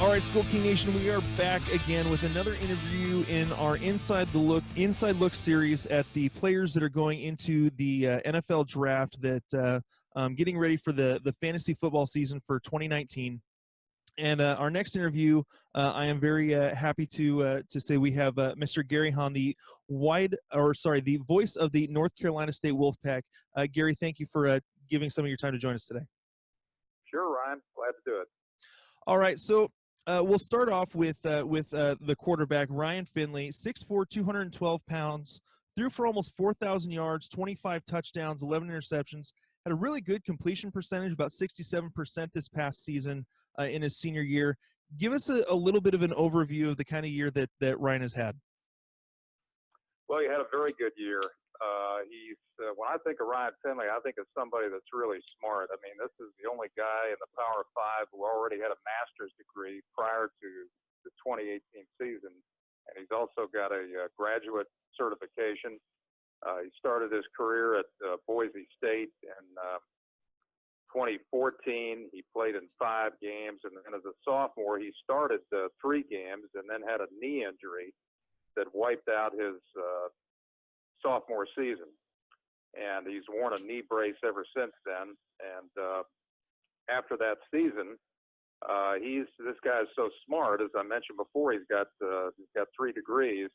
All right, SkullKing Nation, we are back again with another interview in our Inside Look series at the players that are going into the NFL draft that getting ready for the fantasy football season for 2019. And our next interview, I am very happy to say we have Mr. Gary Hahn, the voice of the North Carolina State Wolfpack. Gary, thank you for giving some of your time to join us today. Sure, Ryan. Glad to do it. All right, so we'll start off with the quarterback, Ryan Finley, 6'4", 212 pounds, threw for almost 4,000 yards, 25 touchdowns, 11 interceptions, had a really good completion percentage, about 67% this past season in his senior year. Give us a little bit of an overview of the kind of year that Ryan has had. Well, he had a very good year. When I think of Ryan Finley, I think of somebody that's really smart. I mean, this is the only guy in the Power Five who already had a master's degree prior to the 2018 season, and he's also got a graduate certification. He started his career at Boise State in 2014. He played in 5 games, and then as a sophomore, he started 3 games and then had a knee injury that wiped out his sophomore season. And he's worn a knee brace ever since then. And after that season, this guy is so smart. As I mentioned before, he's got 3 degrees.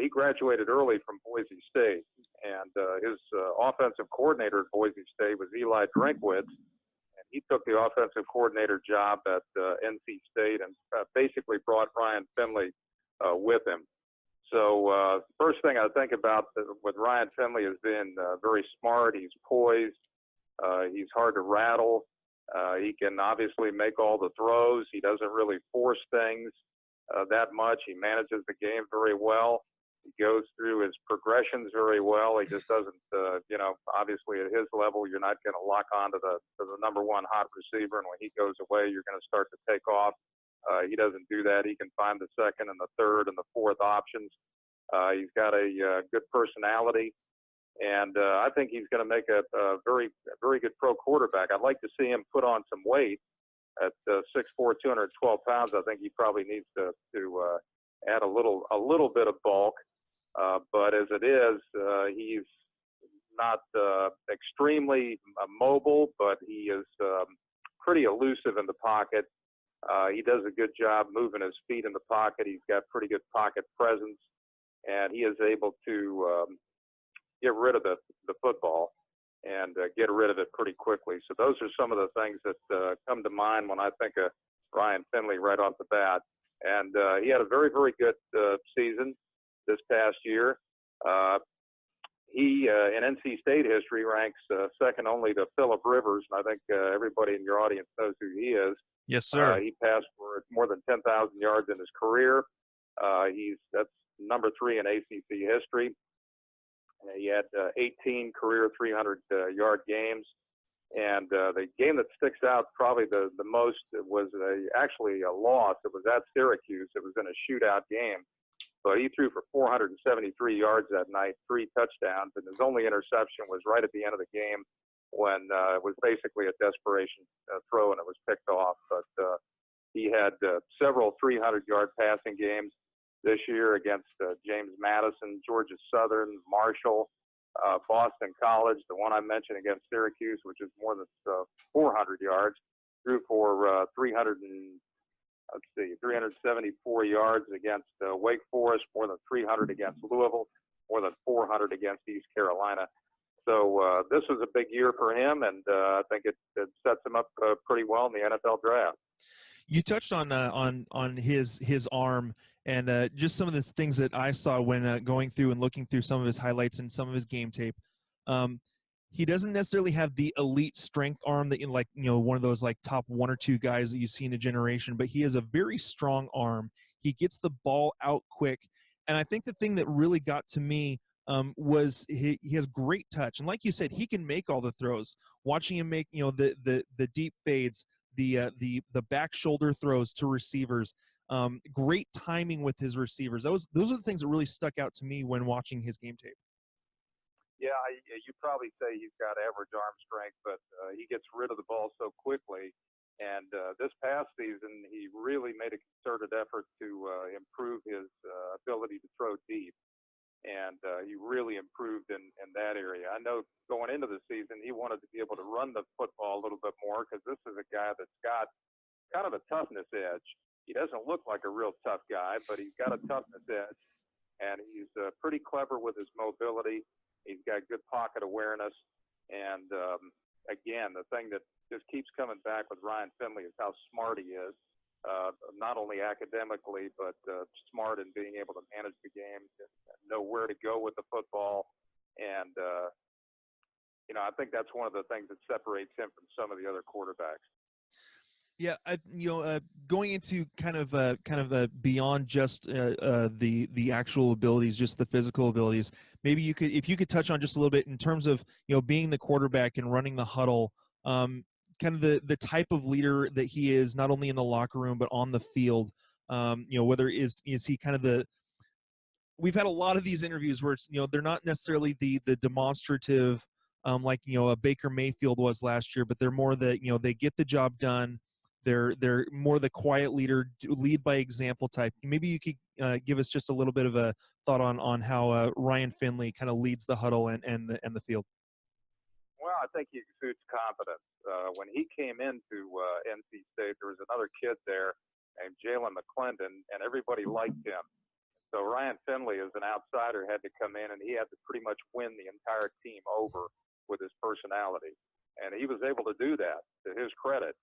He graduated early from Boise State, and his offensive coordinator at Boise State was Eli Drinkwitz, and he took the offensive coordinator job at NC State and basically brought Ryan Finley with him. So first thing I think about with Ryan Finley is being very smart. He's poised. He's hard to rattle. He can obviously make all the throws. He doesn't really force things that much. He manages the game very well. He goes through his progressions very well. He just doesn't, obviously at his level, you're not going to lock on to the number 1 hot receiver, and when he goes away, you're going to start to take off. He doesn't do that. He can find the second and the third and the fourth options. He's got a good personality, and I think he's going to make a very good pro quarterback. I'd like to see him put on some weight at 6'4", 212 pounds. I think he probably needs to add a little bit of bulk. But as it is, he's not extremely mobile, but he is pretty elusive in the pocket. He does a good job moving his feet in the pocket. He's got pretty good pocket presence, and he is able to get rid of the football and get rid of it pretty quickly. So those are some of the things that come to mind when I think of Ryan Finley right off the bat. And he had a very, very good season this past year. He, in NC State history, ranks second only to Phillip Rivers, and I think everybody in your audience knows who he is. Yes, sir. He passed for more than 10,000 yards in his career. That's number 3 in ACC history. He had 18 career 300-yard games. And the game that sticks out probably the most was actually a loss. It was at Syracuse. It was in a shootout game. But he threw for 473 yards that night, 3 touchdowns, and his only interception was right at the end of the game when it was basically a desperation throw and it was picked off. But he had several 300-yard passing games this year against James Madison, Georgia Southern, Marshall, Boston College, the one I mentioned against Syracuse, which is more than 400 yards, threw for 374 yards against Wake Forest, more than 300 against Louisville, more than 400 against East Carolina. So this was a big year for him, and I think it sets him up pretty well in the NFL draft. You touched on his arm and just some of the things that I saw when going through and looking through some of his highlights and some of his game tape. He doesn't necessarily have the elite strength arm that one of those like top 1 or 2 guys that you see in a generation, but he has a very strong arm. He gets the ball out quick, and I think the thing that really got to me was he has great touch, and like you said, he can make all the throws. Watching him make the deep fades, the back shoulder throws to receivers, great timing with his receivers. Those are the things that really stuck out to me when watching his game tape. Yeah, you probably say he's got average arm strength, but he gets rid of the ball so quickly, And this past season, he really made a concerted effort to improve his ability to throw deep. And he really improved in that area. I know going into the season, he wanted to be able to run the football a little bit more because this is a guy that's got kind of a toughness edge. He doesn't look like a real tough guy, but he's got a toughness edge. And he's pretty clever with his mobility. He's got good pocket awareness. And, again, the thing that just keeps coming back with Ryan Finley is how smart he is, not only academically, but smart in being able to manage the game, know where to go with the football. And, I think that's one of the things that separates him from some of the other quarterbacks. Yeah, going into kind of beyond just the actual abilities, just the physical abilities. Maybe if you could touch on just a little bit in terms of being the quarterback and running the huddle, kind of the type of leader that he is, not only in the locker room but on the field. Whether is he kind of the. We've had a lot of these interviews where it's they're not necessarily the demonstrative, like a Baker Mayfield was last year, but they're more the they get the job done. They're more the quiet leader, lead by example type. Maybe you could give us just a little bit of a thought on how Ryan Finley kind of leads the huddle and the field. Well, I think he exudes confidence. When he came into NC State, there was another kid there named Jalen McClendon, and everybody liked him. So Ryan Finley, as an outsider, had to come in, and he had to pretty much win the entire team over with his personality. And he was able to do that, to his credit.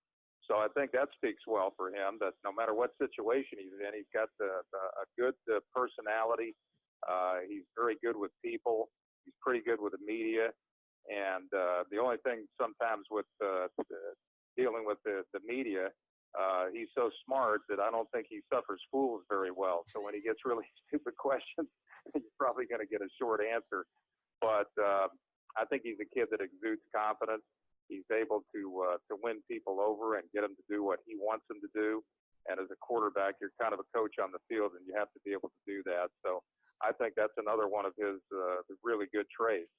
So I think that speaks well for him, that no matter what situation he's in, he's got a good personality. He's very good with people. He's pretty good with the media. And the only thing sometimes with dealing with the media, he's so smart that I don't think he suffers fools very well. So when he gets really stupid questions, he's probably going to get a short answer. But I think he's a kid that exudes confidence. He's able to win people over and get them to do what he wants them to do. And as a quarterback, you're kind of a coach on the field, and you have to be able to do that. So I think that's another one of his really good traits,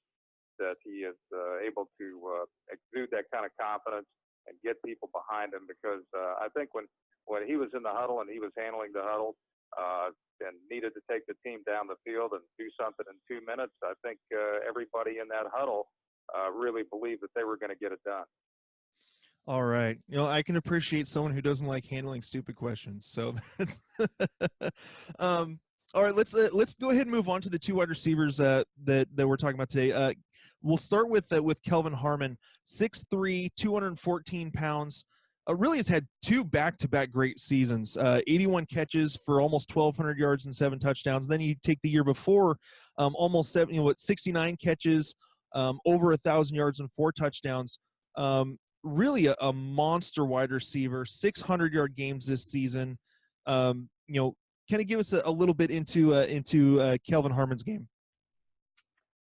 that he is able to exude that kind of confidence and get people behind him. Because I think when he was in the huddle and he was handling the huddle and needed to take the team down the field and do something in 2 minutes, I think everybody in that huddle really believed that they were going to get it done. All right. I can appreciate someone who doesn't like handling stupid questions. So that's all right. Let's go ahead and move on to the two wide receivers that we're talking about today. We'll start with Kelvin Harmon, 6'3", 214 pounds. Really has had two back-to-back great seasons. 81 catches for almost 1,200 yards and 7 touchdowns. Then you take the year before, almost 69 catches, over 1,000 yards and 4 touchdowns. Really a monster wide receiver, 600-yard games this season. Kind of give us a little bit into Kelvin Harmon's game.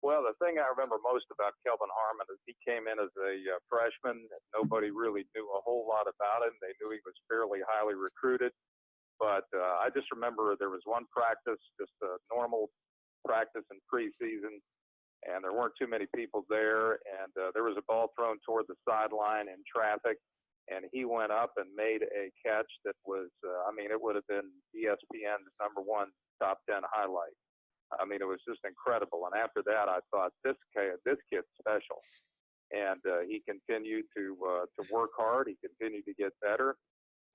Well, the thing I remember most about Kelvin Harmon is he came in as a freshman. Nobody really knew a whole lot about him. They knew he was fairly highly recruited. But I just remember there was one practice, just a normal practice in preseason, and there weren't too many people there. And there was a ball thrown toward the sideline in traffic, and he went up and made a catch that was, it would have been ESPN's #1 top 10 highlight. I mean, it was just incredible. And after that, I thought, this kid's special. And he continued to work hard. He continued to get better.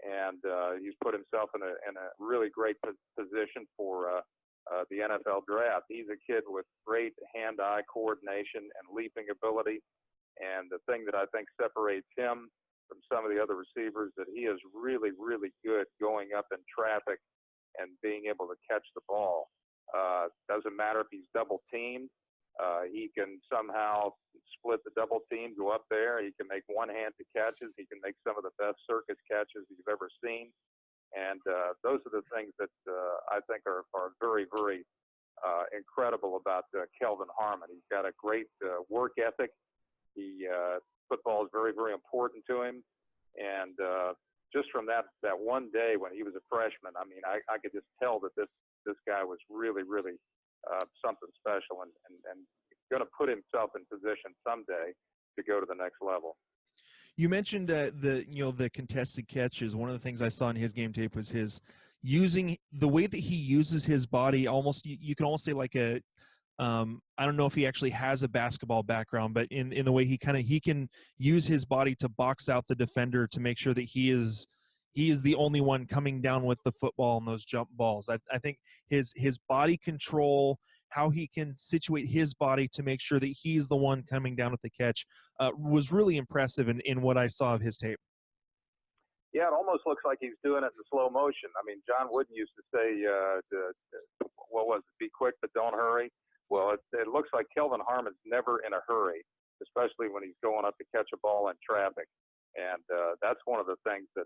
And he's put himself in a really great position for the NFL draft. He's a kid with great hand-eye coordination and leaping ability. And the thing that I think separates him from some of the other receivers, that he is really, really good going up in traffic and being able to catch the ball. Doesn't matter if he's double teamed. He can somehow split the double team, go up there. He can make one-handed catches. He can make some of the best circus catches you've ever seen. And those are the things that I think are very, very incredible about Kelvin Harmon. He's got a great work ethic. Football is very, very important to him. And just from that one day when he was a freshman, I mean, I could just tell that this guy was really, really something special and going to put himself in position someday to go to the next level. You mentioned the contested catches. One of the things I saw in his game tape was his using the way that he uses his body. Almost you can almost say like a I don't know if he actually has a basketball background, but in the way he can use his body to box out the defender to make sure that he is the only one coming down with the football on those jump balls. I think his body control, how he can situate his body to make sure that he's the one coming down with the catch, was really impressive in what I saw of his tape. Yeah, it almost looks like he's doing it in slow motion. I mean, John Wooden used to say, what was it, be quick but don't hurry. Well, it looks like Kelvin Harmon's never in a hurry, especially when he's going up to catch a ball in traffic. And that's one of the things that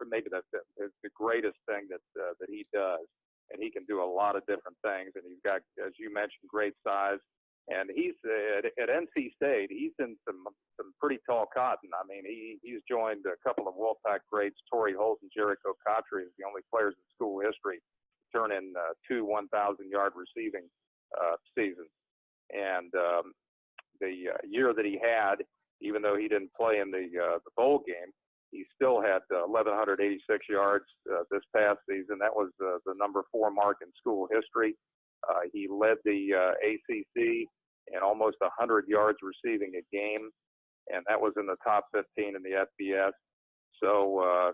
maybe that's the greatest thing that he does. And he can do a lot of different things. And he's got, as you mentioned, great size. And he's at NC State. He's in some pretty tall cotton. I mean, he's joined a couple of Wolfpack greats, Torrey Holt and Jericho Cotry, as the only players in school history to turn in 2 1,000-yard receiving seasons. And the year that he had, even though he didn't play in the bowl game, he still had 1,186 yards this past season. That was the number 4 mark in school history. He led the ACC in almost 100 yards receiving a game, and that was in the top 15 in the FBS. So,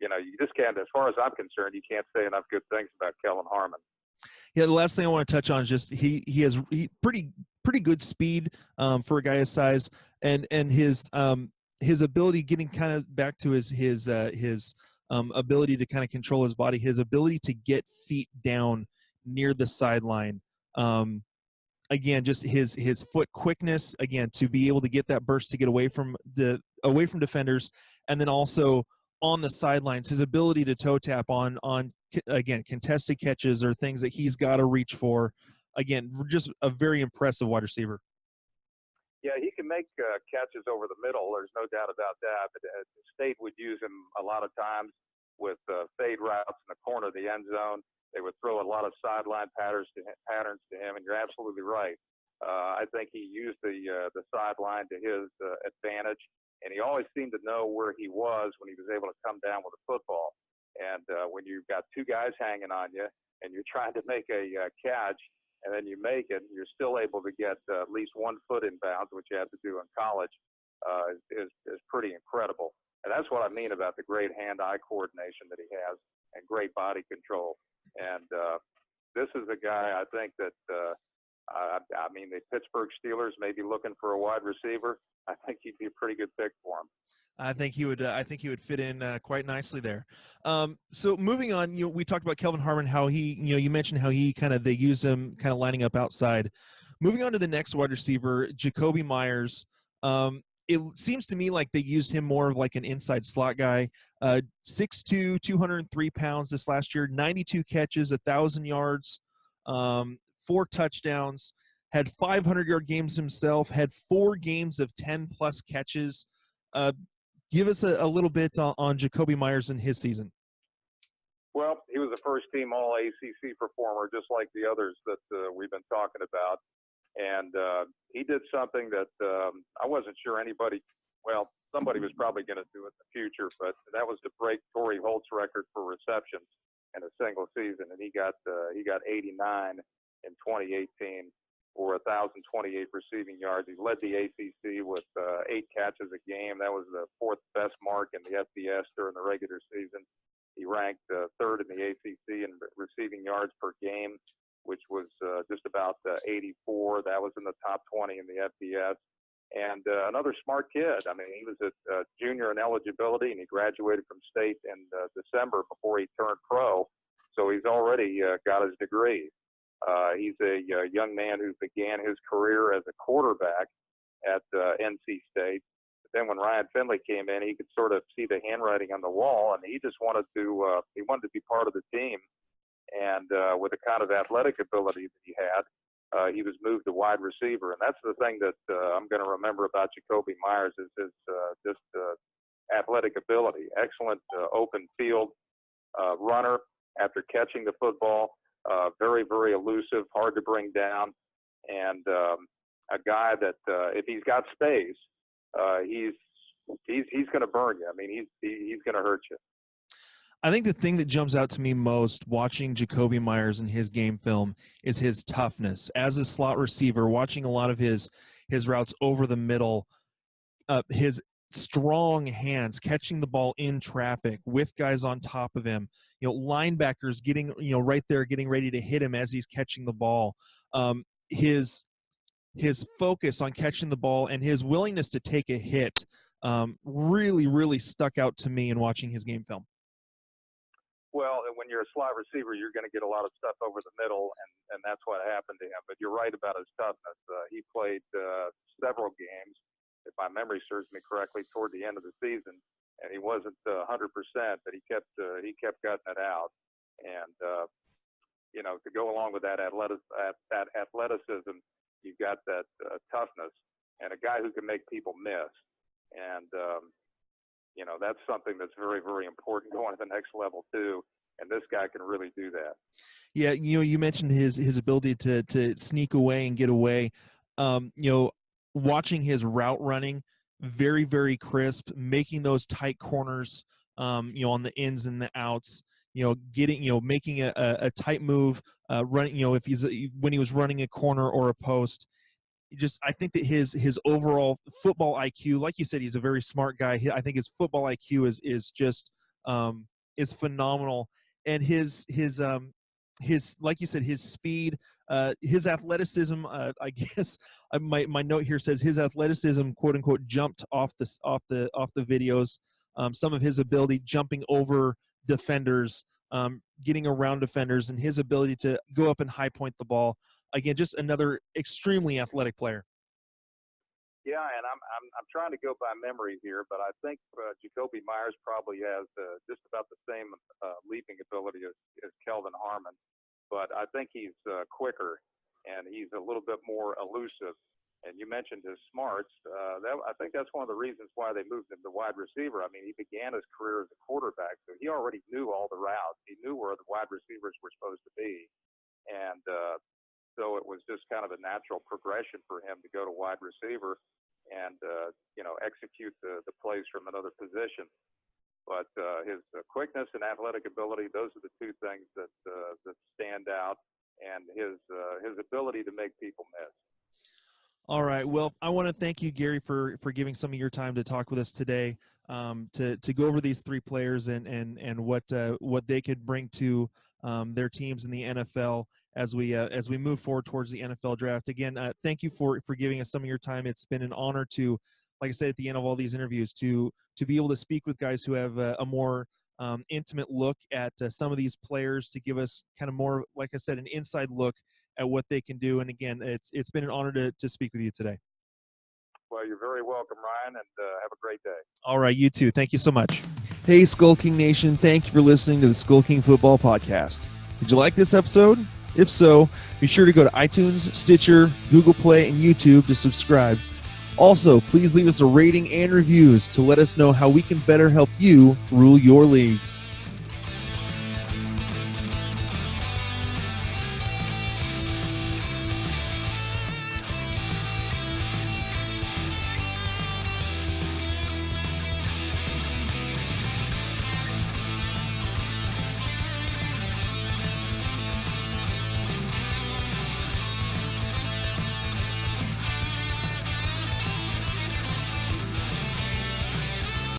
you just can't, as far as I'm concerned, you can't say enough good things about Kelvin Harmon. Yeah, the last thing I want to touch on is just he has pretty good speed for a guy his size, and his ability, getting kind of back to his ability to kind of control his body, his ability to get feet down near the sideline. Again, just his foot quickness, again, to be able to get that burst to get away from defenders, and then also on the sidelines, his ability to toe tap on again, contested catches or things that he's got to reach for. Again, just a very impressive wide receiver. Yeah, he can make catches over the middle. There's no doubt about that. But State would use him a lot of times with fade routes in the corner of the end zone. They would throw a lot of sideline patterns to him, and you're absolutely right. I think he used the sideline to his advantage, and he always seemed to know where he was when he was able to come down with a football. And when you've got 2 guys hanging on you and you're trying to make a catch, and then you make it, you're still able to get at least 1 foot in bounds, which you have to do in college, is pretty incredible. And that's what I mean about the great hand-eye coordination that he has and great body control. And this is a guy, I think, that I mean, the Pittsburgh Steelers may be looking for a wide receiver. I think he'd be a pretty good pick for him. I think he would fit in quite nicely there. So moving on, we talked about Kelvin Harmon, how he, you mentioned how they use him kind of lining up outside. Moving on to the next wide receiver, Jakobi Meyers. It seems to me like they used him more of like an inside slot guy. 6'2", 203 pounds this last year, 92 catches, 1,000 yards, 4 touchdowns, had 500-yard games himself, had 4 games of 10-plus catches. Give us a little bit on Jakobi Meyers in his season. Well, he was a first-team All-ACC performer, just like the others that we've been talking about. And he did something that I wasn't sure somebody was probably going to do in the future, but that was to break Torrey Holt's record for receptions in a single season. And he got 89 in 2018 or 1,028 receiving yards. He led the ACC with 8 catches a game. That was the 4th best mark in the FBS during the regular season. He ranked 3rd in the ACC in receiving yards per game, which was just about 84. That was in the top 20 in the FBS. And another smart kid. I mean, he was a junior in eligibility, and he graduated from State in December before he turned pro. So he's already got his degree. He's a young man who began his career as a quarterback at NC State. But then when Ryan Finley came in, he could sort of see the handwriting on the wall, and he just wanted to be part of the team. And with the kind of athletic ability that he had, he was moved to wide receiver. And that's the thing that I'm going to remember about Jakobi Meyers is his athletic ability. Excellent open field runner after catching the football. Very, very elusive, hard to bring down. And a guy that if he's got space, he's he's going to burn you. I mean, he's going to hurt you. I think the thing that jumps out to me most watching Jakobi Meyers in his game film is his toughness. As a slot receiver, watching a lot of his routes over the middle, his strong hands catching the ball in traffic with guys on top of him, linebackers getting, right there, getting ready to hit him as he's catching the ball. His focus on catching the ball and his willingness to take a hit really, really stuck out to me in watching his game film. Well, when you're a slot receiver, you're going to get a lot of stuff over the middle, and that's what happened to him. But you're right about his toughness. He played several games, if my memory serves me correctly, toward the end of the season, and he wasn't 100%, but he kept gutting it out. And to go along with that athleticism, you've got that toughness and a guy who can make people miss. And that's something that's very, very important going to the next level too. And this guy can really do that. Yeah, you mentioned his ability to sneak away and get away. Watching his route running, very, very crisp, making those tight corners, on the ins and the outs. Making a tight move, running. When he was running a corner or a post. I think that his overall football IQ, like you said, he's a very smart guy. I think his football IQ is just is phenomenal, and his like you said, his speed, his athleticism. I guess my note here says his athleticism, quote unquote, jumped off the videos. Some of his ability jumping over defenders, getting around defenders, and his ability to go up and high point the ball. Again, just another extremely athletic player. Yeah, and I'm trying to go by memory here, but I think Jakobi Meyers probably has just about the same leaping ability as Kelvin Harmon, but I think he's quicker and he's a little bit more elusive. And you mentioned his smarts. I think that's one of the reasons why they moved him to wide receiver. I mean, he began his career as a quarterback, so he already knew all the routes. He knew where the wide receivers were supposed to be, and so it was just kind of a natural progression for him to go to wide receiver and, execute the plays from another position. But his quickness and athletic ability, those are the two things that stand out, and his ability to make people miss. All right. Well, I want to thank you, Gary, for giving some of your time to talk with us today, to go over these three players and what they could bring to their teams in the NFL as we move forward towards the NFL draft. Again, thank you for giving us some of your time. It's been an honor to, like I said at the end of all these interviews, to be able to speak with guys who have a more intimate look at some of these players, to give us kind of more, like I said, an inside look at what they can do. And again, it's been an honor to speak with you today. Well, you're very welcome, Ryan, and have a great day. All right, you too. Thank you so much. Hey, SkullKing Nation, thank you for listening to the SkullKing Football Podcast. Did you like this episode? If so, be sure to go to iTunes, Stitcher, Google Play, and YouTube to subscribe. Also, please leave us a rating and reviews to let us know how we can better help you rule your leagues.